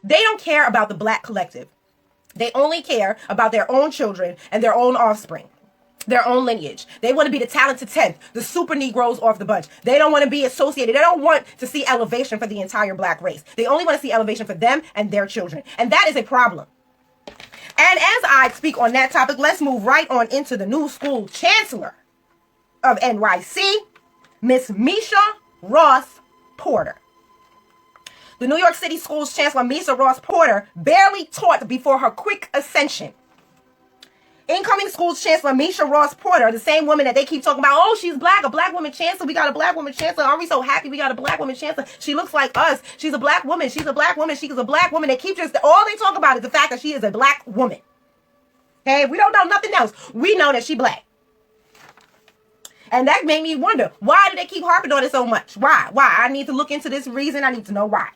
They don't care about the black collective. They only care about their own children and their own offspring, their own lineage. They want to be the talented 10th, the super Negroes off the bunch. They don't want to be associated. They don't want to see elevation for the entire black race. They only want to see elevation for them and their children. And that is a problem. And as I speak on that topic, let's move right on into the new school chancellor of NYC, Miss Meisha Ross Porter. The New York City Schools Chancellor, Meisha Ross Porter, barely taught before her quick ascension. Incoming Schools Chancellor, Meisha Ross Porter, the same woman that they keep talking about, oh, she's black, a black woman chancellor. We got a black woman chancellor. Aren't we so happy we got a black woman chancellor? She looks like us. She's a black woman. She's a black woman. She's a black woman. They keep just, all they talk about is the fact that she is a black woman. Okay, we don't know nothing else. We know that she's black. And that made me wonder, why do they keep harping on it so much? Why? I need to look into this reason. I need to know why.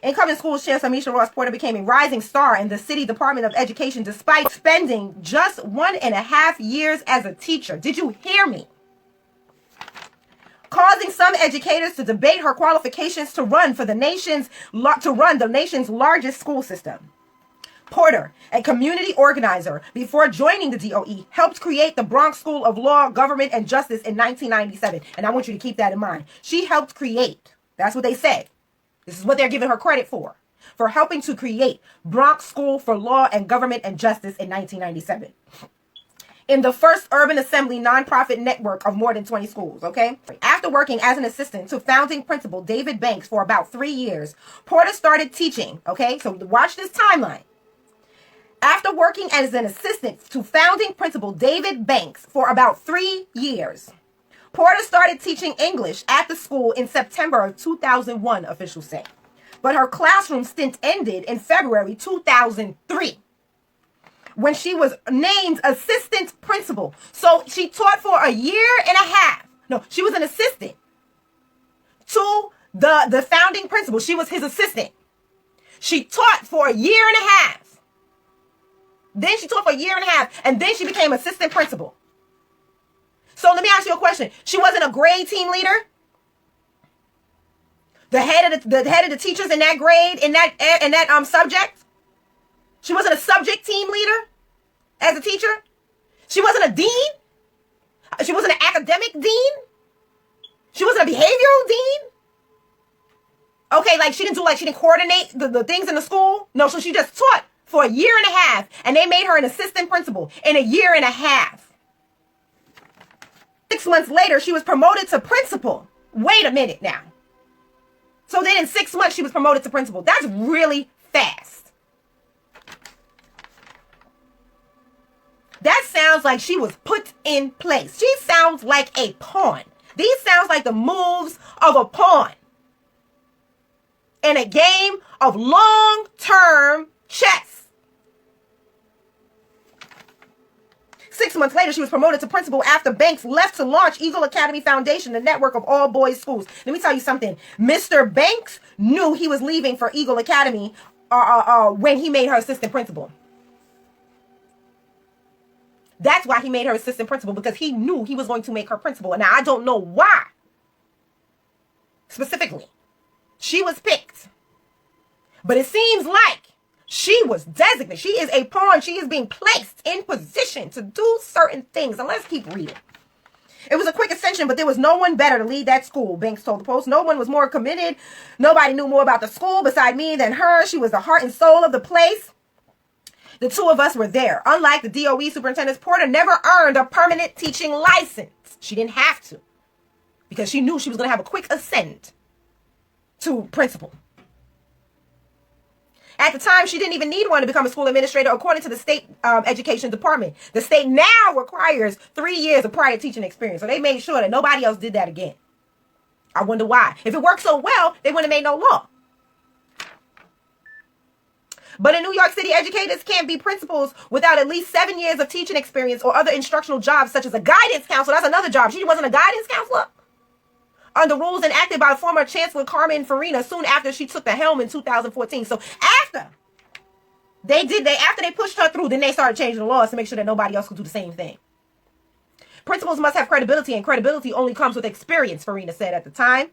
Incoming Schools Chancellor Meisha Ross Porter became a rising star in the City Department of Education despite spending just 1.5 years as a teacher. Did you hear me? Causing some educators to debate her qualifications to run the nation's largest school system. Porter, a community organizer before joining the DOE, helped create the Bronx School of Law, Government, and Justice in 1997. And I want you to keep that in mind. She helped create. That's what they said. This is what they're giving her credit for helping to create Bronx School for Law and Government and Justice in 1997. In the first urban assembly nonprofit network of more than 20 schools, okay? After working as an assistant to founding principal David Banks for about 3 years, Porter started teaching, okay? So watch this timeline. After working as an assistant to founding principal David Banks for about 3 years, Porter started teaching English at the school in September of 2001, officials say. But her classroom stint ended in February 2003 when she was named assistant principal. So she taught for a year and a half. No, she was an assistant to the founding principal. She was his assistant. She taught for a year and a half. Then she taught for a year and a half, and then she became assistant principal. So let me ask you a question. She wasn't a grade team leader? The head of the teachers in that grade, in that subject? She wasn't a subject team leader as a teacher? She wasn't a dean? She wasn't an academic dean? She wasn't a behavioral dean? Okay, she didn't coordinate the things in the school? No, so she just taught for a year and a half, and they made her an assistant principal in a year and a half. 6 months later, she was promoted to principal. Wait a minute now. So then in 6 months, she was promoted to principal. That's really fast. That sounds like she was put in place. She sounds like a pawn. These sounds like the moves of a pawn in a game of long-term chess. 6 months later, she was promoted to principal after Banks left to launch Eagle Academy Foundation, the network of all boys schools. Let me tell you something. Mr. Banks knew he was leaving for Eagle Academy when he made her assistant principal. That's why he made her assistant principal, because he knew he was going to make her principal. And now I don't know why. Specifically, she was picked. But it seems like she was designated. She is a pawn. She is being placed in position to do certain things. And let's keep reading. It was a quick ascension, but there was no one better to lead that school, Banks told the Post. No one was more committed. Nobody knew more about the school beside me than her. She was the heart and soul of the place. The two of us were there. Unlike the DOE superintendent, Porter never earned a permanent teaching license. She didn't have to, because she knew she was going to have a quick ascent to principal. At the time, she didn't even need one to become a school administrator, according to the state education department. The state now requires 3 years of prior teaching experience. So they made sure that nobody else did that again. I wonder why. If it worked so well, they wouldn't have made no law. But in New York City, educators can't be principals without at least 7 years of teaching experience or other instructional jobs, such as a guidance counselor. That's another job. She wasn't a guidance counselor. Under rules enacted by former Chancellor Carmen Farina soon after she took the helm in 2014. So after they pushed her through, then they started changing the laws to make sure that nobody else could do the same thing. Principals must have credibility, and credibility only comes with experience, Farina said at the time.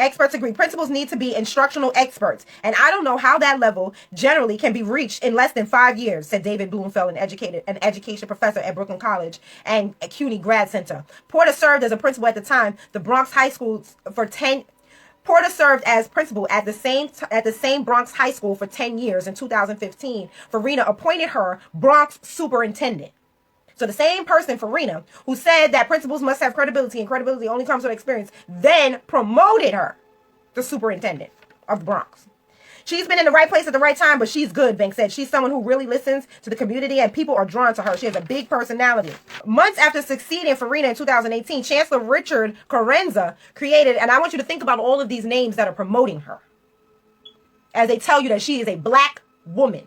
Experts agree. Principals need to be instructional experts. And I don't know how that level generally can be reached in less than 5 years, said David Bloomfeld, an education professor at Brooklyn College and at CUNY Grad Center. Porter served as a principal at the time, the Bronx High School for 10 Porter served as principal at the same Bronx High School for 10 years. In 2015, Farina appointed her Bronx superintendent. So the same person, Farina, who said that principals must have credibility and credibility only comes with experience, then promoted her to superintendent of the Bronx. She's been in the right place at the right time, but she's good, Banks said. She's someone who really listens to the community and people are drawn to her. She has a big personality. Months after succeeding Farina in 2018, Chancellor Richard Carranza created, and I want you to think about all of these names that are promoting her, as they tell you that she is a black woman.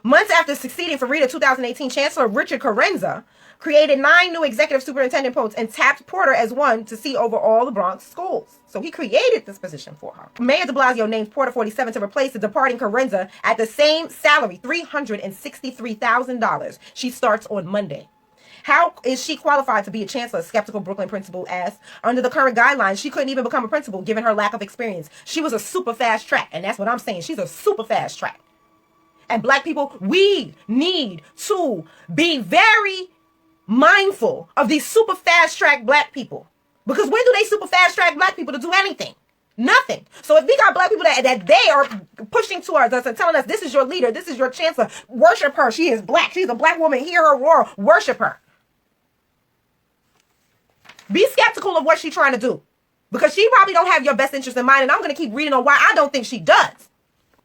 Months after succeeding Farina in 2018, Chancellor Richard Carranza created 9 new executive superintendent posts and tapped Porter as one to see over all the Bronx schools. So he created this position for her. Mayor de Blasio named Porter 47 to replace the departing Carranza at the same salary, $363,000. She starts on Monday. How is she qualified to be a chancellor? Skeptical Brooklyn principal asked. Under the current guidelines, she couldn't even become a principal given her lack of experience. She was a super fast track, and that's what I'm saying. She's a super fast track. And black people, we need to be very mindful of these super fast track black people. Because when do they super fast track black people to do anything? Nothing. So if we got black people that they are pushing towards us and telling us, this is your leader, this is your chancellor, worship her. She is black. She's a black woman. Hear her roar. Worship her. Be skeptical of what she's trying to do. Because she probably don't have your best interest in mind. And I'm going to keep reading on why I don't think she does.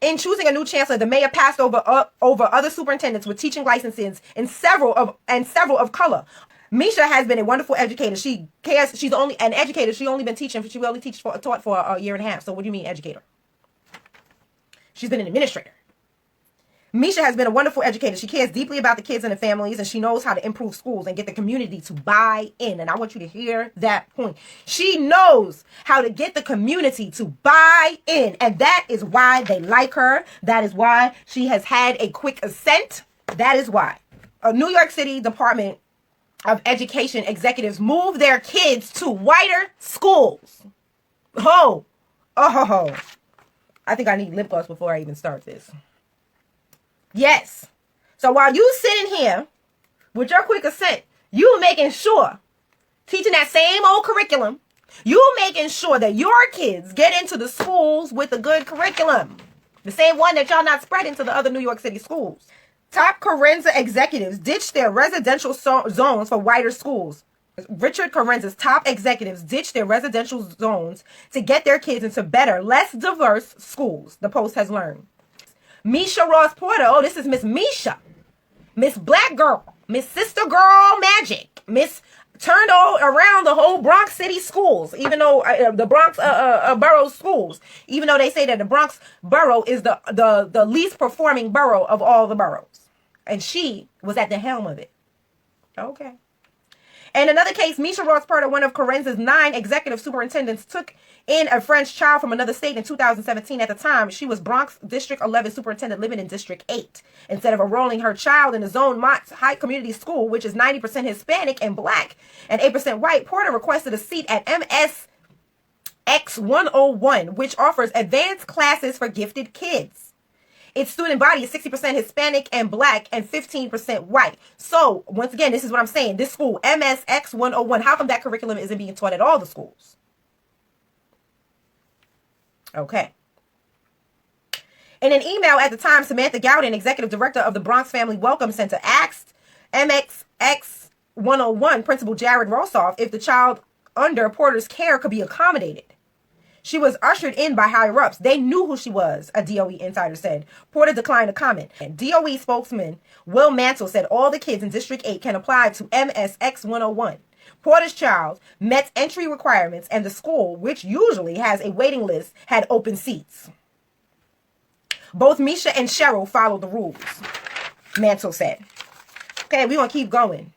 In choosing a new chancellor, the mayor passed over other superintendents with teaching licenses and several of color. Meisha has been a wonderful educator. She cares. She's only an educator. She only been teaching. She only taught for a year and a half. So what do you mean educator? She's been an administrator. Meisha has been a wonderful educator. She cares deeply about the kids and the families, and she knows how to improve schools and get the community to buy in. And I want you to hear that point. She knows how to get the community to buy in, and that is why they like her. That is why she has had a quick ascent. That is why. A New York City Department of Education executives move their kids to whiter schools. Oh. I think I need lip gloss before I even start this. Yes. So while you sitting here with your quick ascent, you making sure, teaching that same old curriculum, you making sure that your kids get into the schools with a good curriculum. The same one that y'all not spreading to the other New York City schools. Top Carranza executives ditched their residential zones for whiter schools. Richard Carranza's top executives ditched their residential zones to get their kids into better, less diverse schools, the Post has learned. Meisha Ross Porter, oh, this is Miss Meisha. Miss Black Girl, Miss Sister Girl Magic, Miss turned around the whole Bronx City schools, even though the Bronx borough schools, even though they say that the Bronx borough is the least performing borough of all the boroughs. And she was at the helm of it. Okay. In another case, Meisha Ross Porter, one of Carranza's 9 executive superintendents, took in a French child from another state in 2017. At the time, she was Bronx District 11 superintendent living in District 8. Instead of enrolling her child in the Zone Mott High Community School, which is 90% Hispanic and black and 8% white, Porter requested a seat at MSX 101, which offers advanced classes for gifted kids. Its student body is 60% Hispanic and black and 15% white. So, once again, this is what I'm saying. This school, MSX 101, how come that curriculum isn't being taught at all the schools? Okay. In an email at the time, Samantha Gowden, executive director of the Bronx Family Welcome Center, asked MXX 101 principal Jared Rossoff if the child under Porter's care could be accommodated. She was ushered in by higher-ups. They knew who she was, a DOE insider said. Porter declined to comment. And DOE spokesman Will Mantle said all the kids in District 8 can apply to MSX 101. Porter's child met entry requirements, and the school, which usually has a waiting list, had open seats. Both Meisha and Cheryl followed the rules, Mantle said. Okay, we're going to keep going.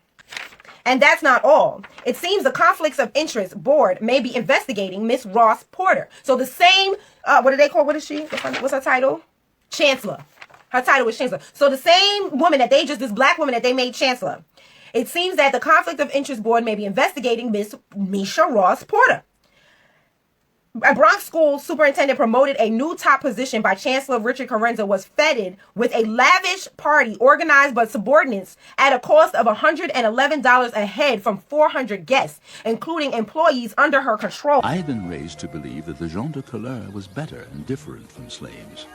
And that's not all. It seems the Conflicts of Interest Board may be investigating Miss Ross Porter. So the same, what do they call, what is she? What's her title? Chancellor. Her title was Chancellor. So the same woman that this black woman that they made Chancellor. It seems that the Conflict of Interest Board may be investigating Miss Meisha Ross Porter. A Bronx school superintendent promoted a new top position by Chancellor Richard Carenza was feted with a lavish party organized by subordinates at a cost of $111 a head from 400 guests, including employees under her control. I had been raised to believe that the gens de couleur was better and different from slaves.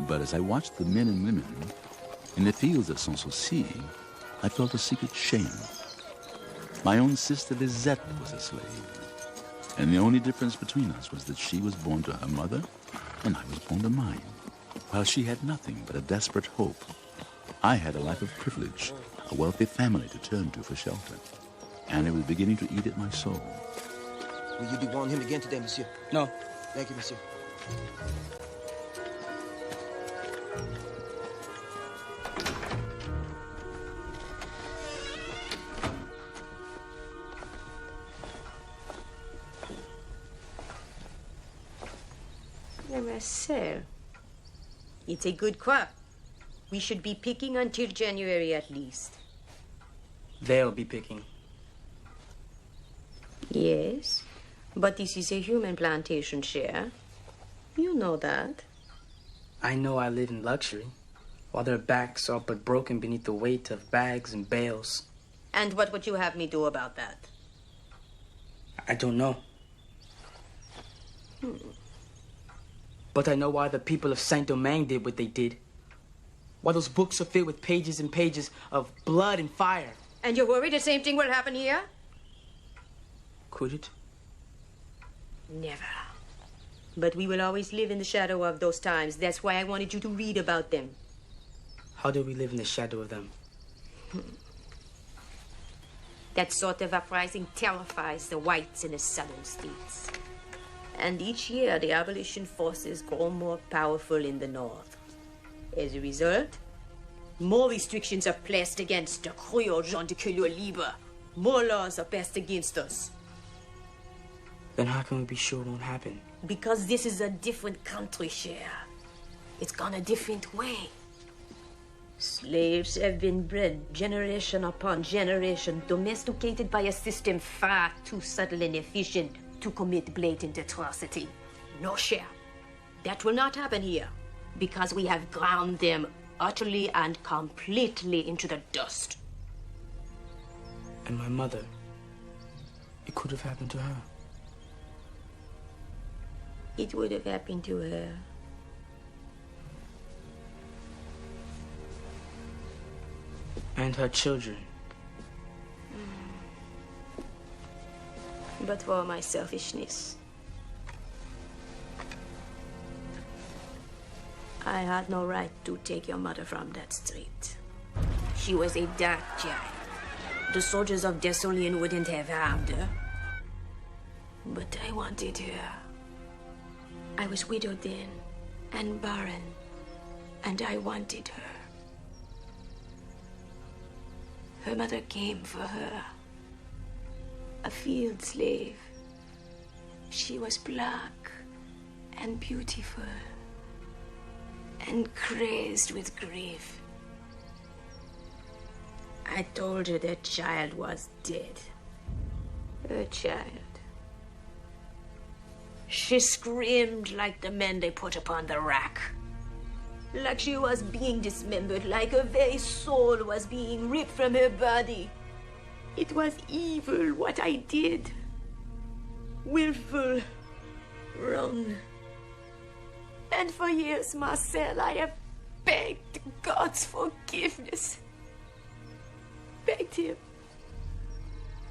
But as I watched the men and women in the fields of Sanssouci, I felt a secret shame. My own sister Lisette was a slave. And the only difference between us was that she was born to her mother, and I was born to mine. While she had nothing but a desperate hope, I had a life of privilege, a wealthy family to turn to for shelter. And it was beginning to eat at my soul. Will you be wanting him again today, monsieur? No. Thank you, monsieur. Marcel, it's a good crop. We should be picking until January at least. They'll be picking. Yes, but this is a human plantation, cher. You know that. I know I live in luxury, while their backs are but broken beneath the weight of bags and bales. And what would you have me do about that? I don't know. But I know why the people of Saint-Domingue did what they did. Why those books are filled with pages and pages of blood and fire. And you're worried the same thing will happen here? Could it? Never. But we will always live in the shadow of those times. That's why I wanted you to read about them. How do we live in the shadow of them? That sort of uprising terrifies the whites in the southern states. And each year, the abolition forces grow more powerful in the north. As a result, more restrictions are placed against the Creole gens de couleur libre. More laws are passed against us. Then how can we be sure it won't happen? Because this is a different country, cher. It's gone a different way. Slaves have been bred generation upon generation, domesticated by a system far too subtle and efficient to commit blatant atrocity. No, cher. That will not happen here, because we have ground them utterly and completely into the dust. And my mother, it could have happened to her. It would have happened to her. And her children. But for my selfishness, I had no right to take your mother from that street. She was a dark child. The soldiers of Dessolien wouldn't have harmed her. But I wanted her. I was widowed then, and barren, and I wanted her. Her mother came for her. A field slave. She was black and beautiful and crazed with grief. I told her that child was dead. Her child. She screamed like the men they put upon the rack. Like she was being dismembered, like her very soul was being ripped from her body. It was evil what I did. Willful. Wrong. And for years, Marcel, I have begged God's forgiveness. Begged him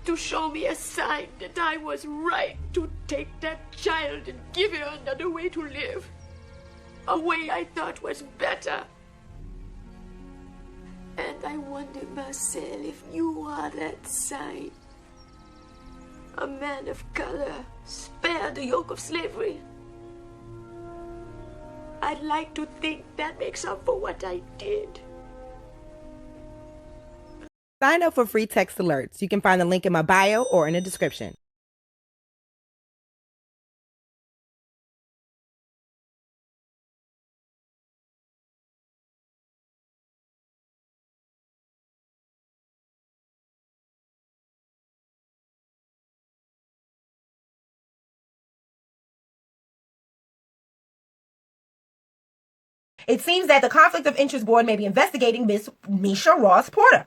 to show me a sign that I was right to take that child and give her another way to live. A way I thought was better. And I wonder, Marcel, if you are that sign. A man of color, spared the yoke of slavery. I'd like to think that makes up for what I did. Sign up for free text alerts. You can find the link in my bio or in the description. It seems that the Conflict of Interest Board may be investigating Miss Meisha Ross Porter.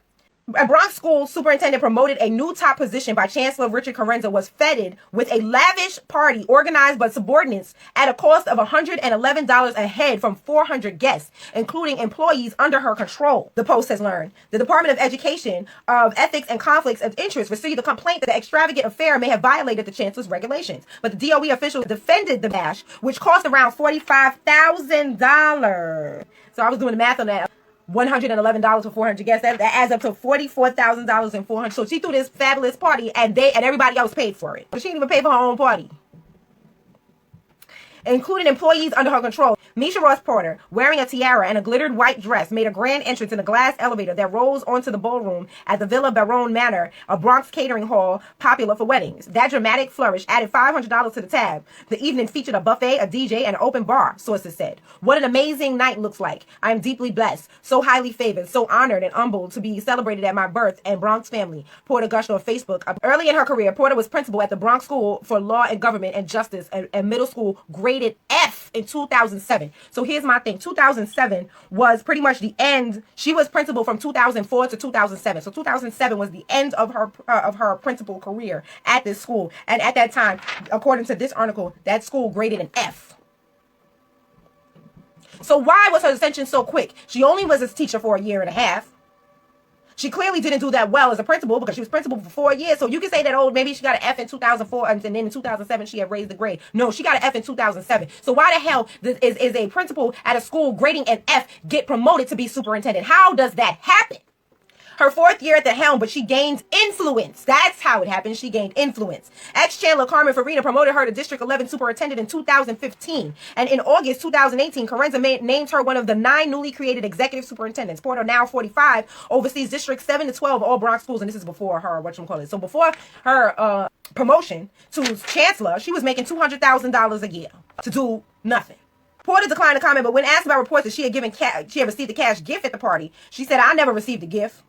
A Bronx school superintendent promoted a new top position by Chancellor Richard Carranza was feted with a lavish party organized by subordinates at a cost of $111 a head from 400 guests, including employees under her control, the Post has learned. The Department of Education of Ethics and Conflicts of Interest received a complaint that the extravagant affair may have violated the Chancellor's regulations, but the DOE officials defended the bash, which cost around $45,000. So I was doing the math on that. $111 for 400 guests. That adds up to $44,000 and 400. So she threw this fabulous party, and everybody else paid for it. But she didn't even pay for her own party, including employees under her control. Meisha Ross Porter, wearing a tiara and a glittered white dress, made a grand entrance in a glass elevator that rose onto the ballroom at the Villa Baron Manor, a Bronx catering hall popular for weddings. That dramatic flourish added $500 to the tab. The evening featured a buffet, a DJ, and an open bar, sources said. What an amazing night looks like. I am deeply blessed, so highly favored, so honored and humbled to be celebrated at my birth and Bronx family, Porter gushed on Facebook. Early in her career, Porter was principal at the Bronx School for Law and Government and Justice, and middle school graded F in 2007. So here's my thing. 2007 was pretty much the end. She was principal from 2004 to 2007. So 2007 was the end of her principal career at this school. And at that time, according to this article, that school graded an F. So why was her ascension so quick? She only was a teacher for a year and a half. She clearly didn't do that well as a principal because she was principal for 4 years. So you can say that, oh, maybe she got an F in 2004 and then in 2007 she had raised the grade. No, she got an F in 2007. So why the hell is a principal at a school grading an F get promoted to be superintendent? How does that happen? Her 4th year at the helm, but she gained influence. That's how it happened. She gained influence. Ex-Chancellor Carmen Farina promoted her to District 11 superintendent in 2015. And in August 2018, Carranza named her one of the 9 newly created executive superintendents. Porter, now 45, oversees Districts 7 to 12 all Bronx schools. And this is before her, So before her promotion to Chancellor, she was making $200,000 a year to do nothing. Porter declined to comment, but when asked about reports that she had received a cash gift at the party, she said, I never received a gift.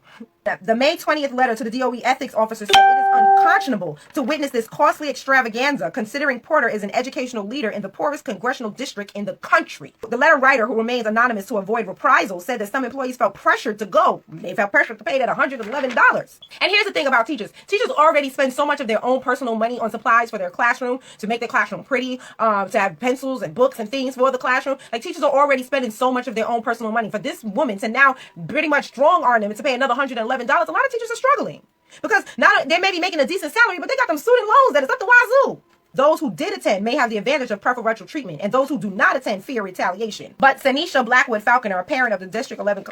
The May 20th letter to the DOE ethics officer said it is unconscionable to witness this costly extravaganza, considering Porter is an educational leader in the poorest congressional district in the country. The letter writer, who remains anonymous to avoid reprisals, said that some employees felt pressured to go. They felt pressured to pay that $111. And here's the thing about teachers. Teachers already spend so much of their own personal money on supplies for their classroom, to make their classroom pretty, to have pencils and books and things for the classroom. Like, teachers are already spending so much of their own personal money. For this woman to now pretty much strong-arm them to pay another $111, a lot of teachers are struggling. Because now they may be making a decent salary, but they got them student loans that is up the wazoo. Those who did attend may have the advantage of preferential treatment, and those who do not attend fear retaliation. But Sanisha Blackwood Falconer, a parent of the District 11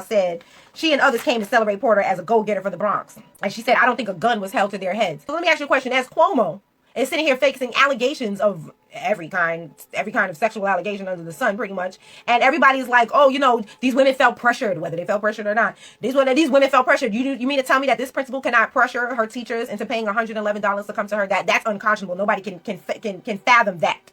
said she and others came to celebrate Porter as a go-getter for the Bronx. And she said, I don't think a gun was held to their heads. So let me ask you a question. As Cuomo is sitting here facing allegations of every kind of sexual allegation under the sun, pretty much, and everybody's like, oh, you know, these women felt pressured, whether they felt pressured or not. These women felt pressured. You mean to tell me that this principal cannot pressure her teachers into paying $111 to come to her? That's unconscionable. Nobody can fathom that.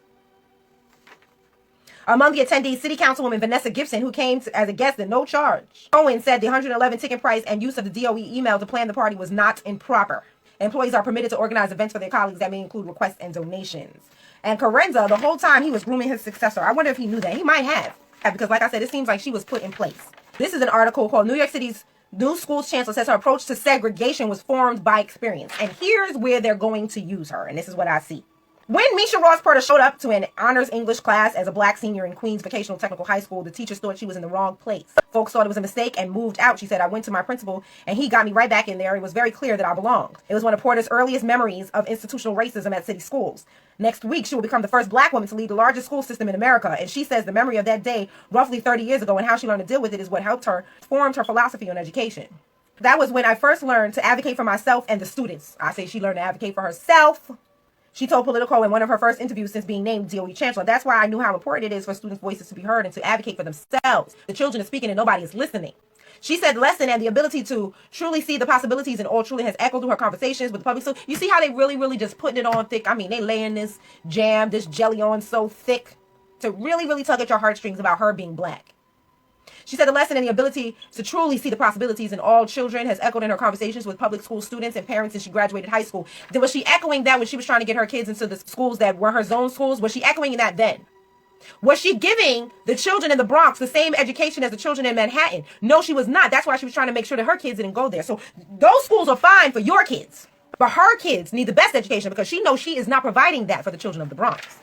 Among the attendees, City Councilwoman Vanessa Gibson, who came as a guest at no charge. Owen said the $111 ticket price and use of the DOE email to plan the party was not improper. Employees are permitted to organize events for their colleagues that may include requests and donations. And Carranza, the whole time, he was grooming his successor. I wonder if he knew that. He might have. Because like I said, it seems like she was put in place. This is an article called New York City's New Schools Chancellor says her approach to segregation was formed by experience. And here's where they're going to use her. And this is what I see. When Meisha Ross Porter showed up to an honors English class as a black senior in Queens Vocational Technical High School, the teachers thought she was in the wrong place. Folks thought it was a mistake and moved out. She said, I went to my principal and he got me right back in there. It was very clear that I belonged. It was one of Porter's earliest memories of institutional racism at city schools. Next week, she will become the first black woman to lead the largest school system in America. And she says the memory of that day, roughly 30 years ago, and how she learned to deal with it is what helped her form her philosophy on education. That was when I first learned to advocate for myself and the students. I say she learned to advocate for herself. She told Politico in one of her first interviews since being named DOE Chancellor, that's why I knew how important it is for students' voices to be heard and to advocate for themselves. The children are speaking and nobody is listening. She said the lesson and the ability to truly see the possibilities in all truly has echoed through her conversations with the public. So you see how they really just putting it on thick. I mean, they laying this jam, this jelly on so thick to really tug at your heartstrings about her being black. She said the lesson and the ability to truly see the possibilities in all children has echoed in her conversations with public school students and parents since she graduated high school. Was she echoing that when she was trying to get her kids into the schools that were her zone schools? Was she echoing that then? Was she giving the children in the Bronx the same education as the children in Manhattan? No, she was not. That's why she was trying to make sure that her kids didn't go there. So those schools are fine for your kids, but her kids need the best education because she knows she is not providing that for the children of the Bronx.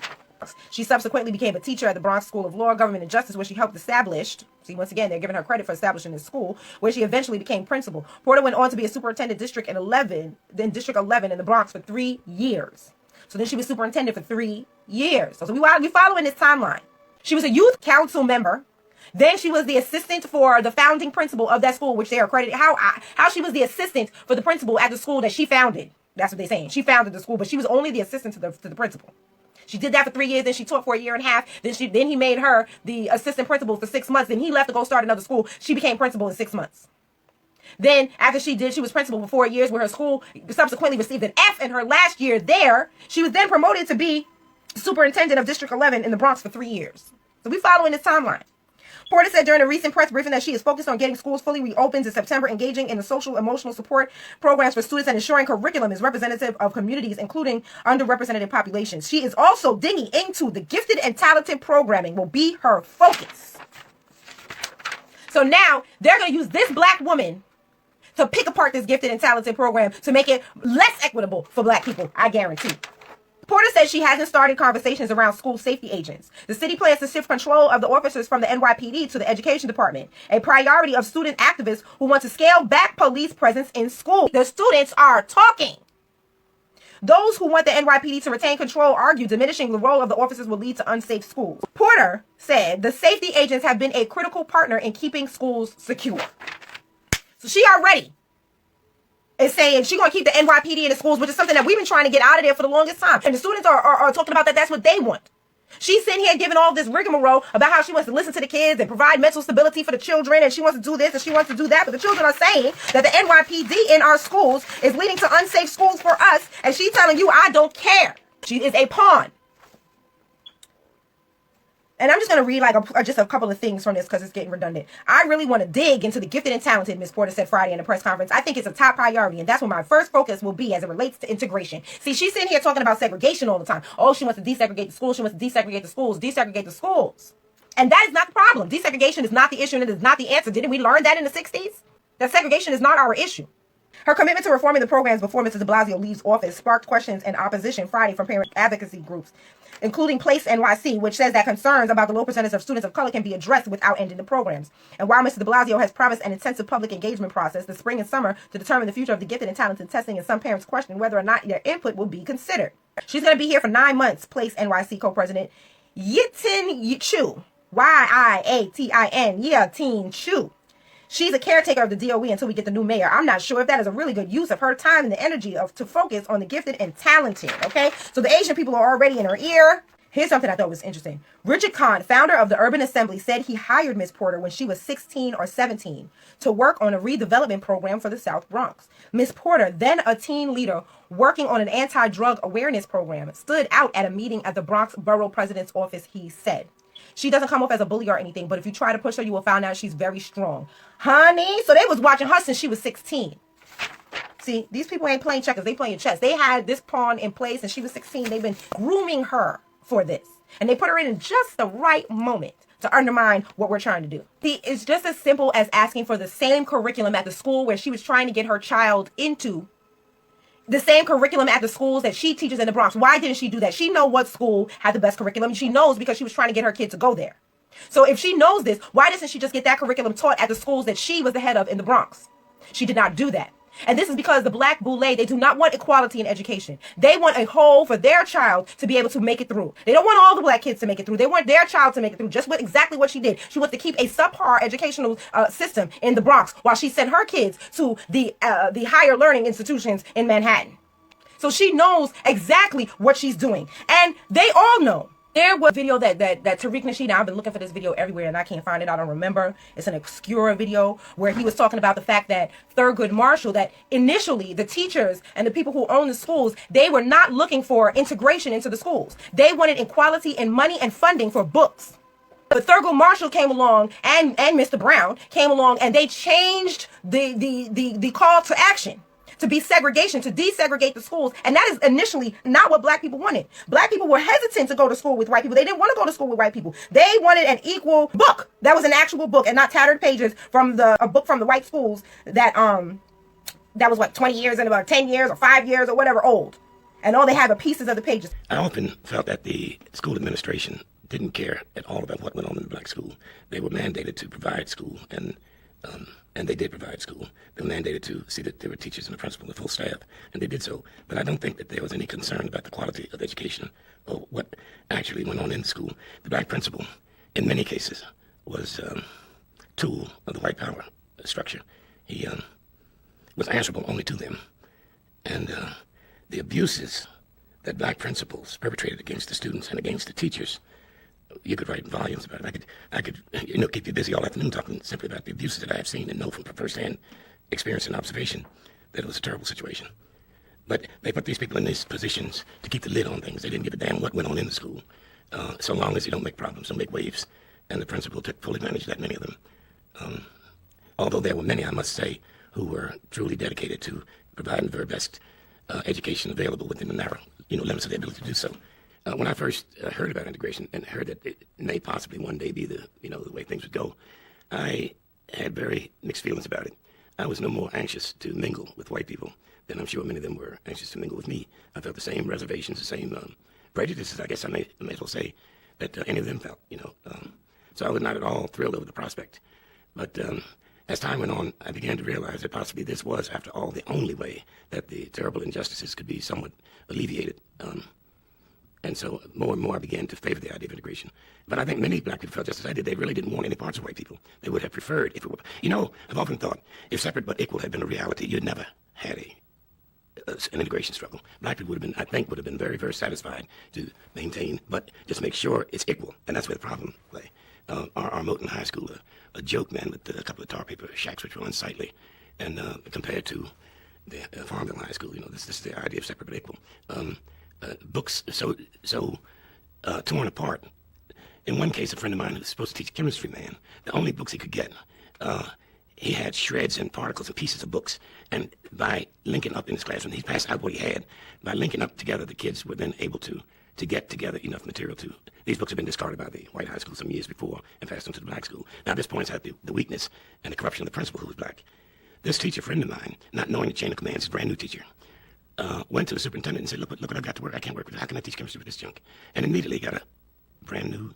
She subsequently became a teacher at the Bronx School of Law, Government, and Justice, where she helped establish, see, once again, they're giving her credit for establishing this school, where she eventually became principal. Porter went on to be a superintendent District 11 in the Bronx for 3 years. So then she was superintendent for 3 years. So we following this timeline. She was a youth council member. Then she was the assistant for the founding principal of that school, which they are credited. How she was the assistant for the principal at the school that she founded. That's what they're saying. She founded the school, but she was only the assistant to the principal. She did that for 3 years. Then she taught for 1.5 years. Then he made her the assistant principal for 6 months. Then he left to go start another school. She became principal in 6 months. Then after she was principal for 4 years, where her school subsequently received an F in her last year there. She was then promoted to be superintendent of District 11 in the Bronx for 3 years. So we following this timeline. Porter said during a recent press briefing that she is focused on getting schools fully reopened in September, engaging in the social emotional support programs for students, and ensuring curriculum is representative of communities, including underrepresented populations. She is also digging into the gifted and talented programming will be her focus. So now they're going to use this black woman to pick apart this gifted and talented program to make it less equitable for black people, I guarantee. Porter says she hasn't started conversations around school safety agents. The city plans to shift control of the officers from the NYPD to the education department, a priority of student activists who want to scale back police presence in school. The students are talking. Those who want the NYPD to retain control argue diminishing the role of the officers will lead to unsafe schools. Porter said the safety agents have been a critical partner in keeping schools secure. So she already is saying she's going to keep the NYPD in the schools, which is something that we've been trying to get out of there for the longest time. And the students are talking about that. That's what they want. She's sitting here giving all this rigmarole about how she wants to listen to the kids and provide mental stability for the children, and she wants to do this and she wants to do that. But the children are saying that the NYPD in our schools is leading to unsafe schools for us, and she's telling you, I don't care. She is a pawn. And I'm just going to read just a couple of things from this because it's getting redundant. I really want to dig into the gifted and talented, Ms. Porter said Friday in a press conference. I think it's a top priority, and that's where my first focus will be as it relates to integration. See, she's sitting here talking about segregation all the time. Oh, she wants to desegregate the schools. She wants to desegregate the schools. Desegregate the schools. And that is not the problem. Desegregation is not the issue, and it is not the answer. Didn't we learn that in the 60s? That segregation is not our issue. Her commitment to reforming the programs before Mrs. de Blasio leaves office sparked questions and opposition Friday from parent advocacy groups, including Place NYC, which says that concerns about the low percentage of students of color can be addressed without ending the programs. And while Mr. de Blasio has promised an intensive public engagement process this spring and summer to determine the future of the gifted and talented testing, and some parents question whether or not their input will be considered. She's going to be here for 9 months, Place NYC co-president Yitin Chu, Yiatin Chu. She's a caretaker of the DOE until we get the new mayor. I'm not sure if that is a really good use of her time and the energy to focus on the gifted and talented, okay? So the Asian people are already in her ear. Here's something I thought was interesting. Richard Kahn, founder of the Urban Assembly, said he hired Ms. Porter when she was 16 or 17 to work on a redevelopment program for the South Bronx. Ms. Porter, then a teen leader working on an anti-drug awareness program, stood out at a meeting at the Bronx Borough President's office, he said. She doesn't come off as a bully or anything, but if you try to push her, you will find out she's very strong. Honey, so they was watching her since she was 16. See, these people ain't playing checkers. They playing chess. They had this pawn in place and she was 16. They've been grooming her for this. And they put her in just the right moment to undermine what we're trying to do. See, it's just as simple as asking for the same curriculum at the school where she was trying to get her child into. The same curriculum at the schools that she teaches in the Bronx. Why didn't she do that? She know what school had the best curriculum. She knows because she was trying to get her kid to go there. So if she knows this, why doesn't she just get that curriculum taught at the schools that she was the head of in the Bronx? She did not do that. And this is because the black boule, they do not want equality in education. They want a whole for their child to be able to make it through. They don't want all the black kids to make it through. They want their child to make it through, just with exactly what she did. She wants to keep a subpar educational system in the Bronx while she sent her kids to the higher learning institutions in Manhattan. So she knows exactly what she's doing. And they all know. There was a video that Tariq Nasheed, I've been looking for this video everywhere and I can't find it. I don't remember. It's an obscure video where he was talking about the fact that Thurgood Marshall, that initially the teachers and the people who own the schools, they were not looking for integration into the schools. They wanted equality in money and funding for books. But Thurgood Marshall came along and Mr. Brown came along and they changed the call to action. to be segregation, to desegregate the schools. And that is initially not what black people wanted. Black people were hesitant to go to school with white people. They didn't want to go to school with white people. They wanted an equal book. That was an actual book and not tattered pages from a book from the white schools that was what, 20 years and about 10 years or 5 years or whatever old. And all they have are pieces of the pages. I often felt that the school administration didn't care at all about what went on in the black school. They were mandated to provide school, and they did provide school. They were mandated to see that there were teachers and a principal and the full staff, and they did so. But I don't think that there was any concern about the quality of education or what actually went on in the school. The black principal, in many cases, was a tool of the white power structure. He was answerable only to them. And the abuses that black principals perpetrated against the students and against the teachers, you could write volumes about it. I could keep you busy all afternoon talking simply about the abuses that I have seen and know from firsthand experience and observation that it was a terrible situation. But they put these people in these positions to keep the lid on things. They didn't give a damn what went on in the school, so long as you don't make problems, don't make waves. And the principal took full advantage of that, many of them. Although there were many, I must say, who were truly dedicated to providing the very best education available within the narrow, limits of their ability to do so. When I first heard about integration and heard that it may possibly one day be the way things would go, I had very mixed feelings about it. I was no more anxious to mingle with white people than I'm sure many of them were anxious to mingle with me. I felt the same reservations, the same prejudices, I guess I may as well say, that any of them felt, So I was not at all thrilled over the prospect. But as time went on, I began to realize that possibly this was, after all, the only way that the terrible injustices could be somewhat alleviated. And so more and more I began to favor the idea of integration. But I think many black people felt just as I did. They really didn't want any parts of white people. They would have preferred if it were. I've often thought if separate but equal had been a reality, you'd never had an integration struggle. Black people would have been very, very satisfied to maintain, but just make sure it's equal. And that's where the problem lay. Our Moton High School, a joke, man, with a couple of tar paper shacks which were unsightly, and compared to the Farmville High School, this is the idea of separate but equal. Books so torn apart. In one case, a friend of mine who was supposed to teach chemistry, man, the only books he could get, he had shreds and particles and pieces of books, and by linking up in his classroom, he passed out what he had. By linking up together, the kids were then able to get together enough material to. These books have been discarded by the white high school some years before and passed on to the black school. Now this points out the weakness and the corruption of the principal, who was black. This teacher friend of mine, not knowing the chain of commands, his brand new teacher, went to the superintendent and said, look what I've got to work. I can't work with it. How can I teach chemistry with this junk? And immediately got a brand new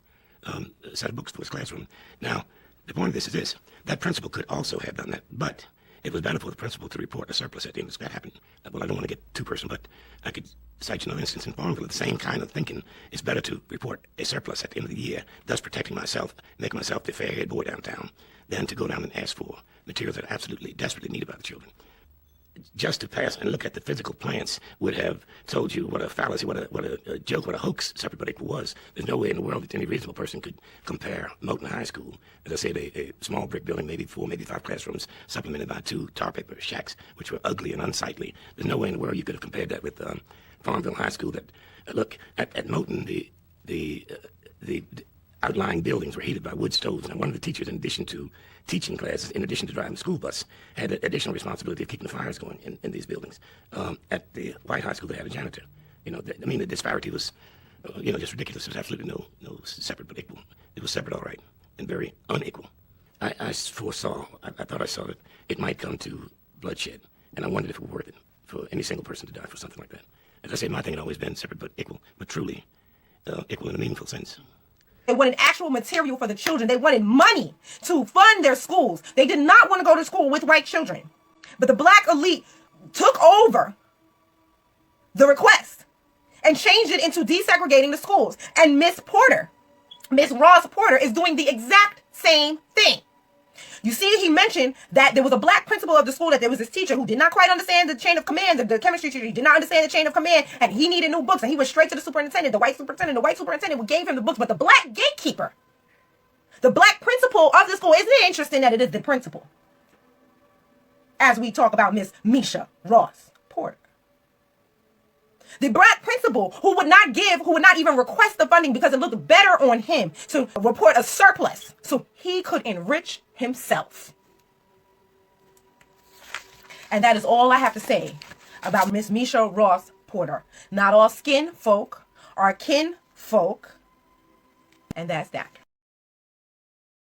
set of books for his classroom. Now, the point of this is this. That principal could also have done that, but it was better for the principal to report a surplus at the end of this. That happened. Well, I don't want to get too personal, but I could cite you another instance in Farmville. The same kind of thinking. It's better to report a surplus at the end of the year, thus protecting myself, making myself the fair-haired boy downtown, than to go down and ask for materials that are absolutely, desperately needed by the children. Just to pass and look at the physical plants would have told you what a fallacy, what a joke, what a hoax separate but equal was. There's no way in the world that any reasonable person could compare Moton High School, as I said, a small brick building, maybe 4, maybe 5 classrooms, supplemented by 2 tar paper shacks, which were ugly and unsightly. There's no way in the world you could have compared that with Farmville High School. That look at Moton, the outlying buildings were heated by wood stoves, and one of the teachers, in addition to teaching classes, in addition to driving the school bus, had the additional responsibility of keeping the fires going in these buildings. At the white high school, they had a janitor. The disparity was, just ridiculous. There was absolutely no separate but equal. It was separate, all right, and very unequal. I foresaw, I thought I saw that it might come to bloodshed, and I wondered if it were worth it for any single person to die for something like that. As I say, my thing had always been separate but equal, but truly equal in a meaningful sense. They wanted actual material for the children. They wanted money to fund their schools. They did not want to go to school with white children. But the black elite took over the request and changed it into desegregating the schools. And Miss Ross Porter, is doing the exact same thing. You see, he mentioned that there was a black principal of the school, that there was this teacher who did not quite understand the chain of command, the chemistry teacher. He did not understand the chain of command, and he needed new books, and he went straight to the superintendent, the white superintendent gave him the books, but the black gatekeeper, the black principal of the school, isn't it interesting that it is the principal? As we talk about Miss Meisha Ross Porter. The black principal who would not even request the funding because it looked better on him to report a surplus so he could enrich himself. And that is all I have to say about Miss Meisha Ross Porter. Not all skin folk are kin folk. And that's that.